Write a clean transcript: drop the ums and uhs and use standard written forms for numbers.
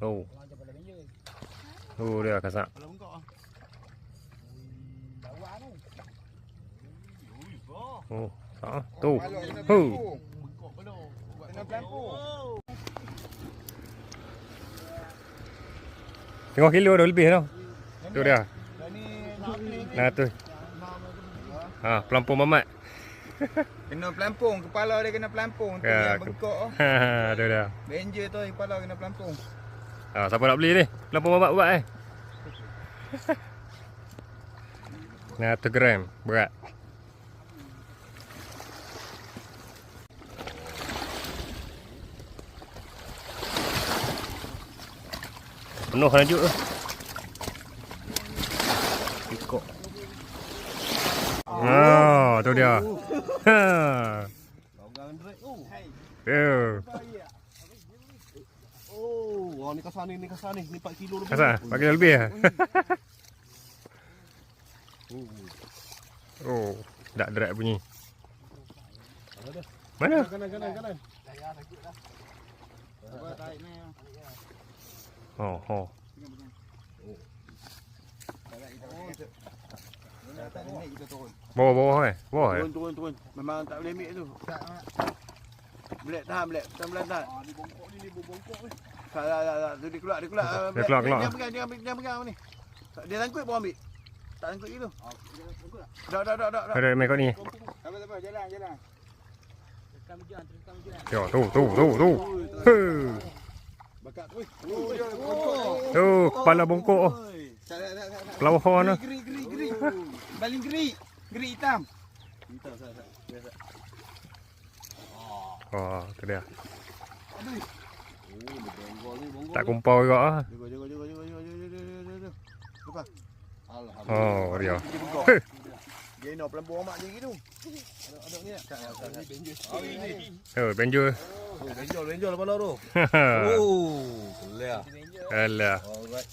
Oh. Oh dia kasak. Oh, tak. Tu. Hu. Tengok kilo dah lebih tau. Tu dia. Nah tu. Ha, pelampung mamat. Kena pelampung, kepala dia kena pelampung tu Ya, yang bengkok. Ha, tu dia. Ranger tu kepala kena pelampung. Ha, siapa nak beli ni? Pelampung mamat buat Nah, 1 gram berat. Penuh lanjut tu. Ikut. Ah, tu dia. Ha. Oh, ni kasar ni, ni 4 kilo lebih. Kasar, 4 kilo lebih ah. Oh, dak derak bunyi. Mana? Kanan. Oh, oh. Bawah eh? Bawah eh? Turun. Memang tak boleh ambil tu. Boleh tahan. Ni bongkok ni bongkok ni. Tak. Tu dia keluar. Dia keluar. Dia pegang ni. Dia tangkut bawa ambil. Tak tangkut gitu. Dak. Ada mai kau ni. Sabar, jalan. Yo, tu. Bakat tu. Tu, kepala bongkok. Pelawah mana? Geri. Baling geri hitam. Biasa. Oh, tu dia. Aduh. Bonggol. Tak kumpau juga ah. Jaga. Lepas. Oh, dia. Dia nak pelampung mak dia gitu. Ada ni. Oh, benjol. Benjol kepala tu. Oh, boleh ah. Alah. Alright.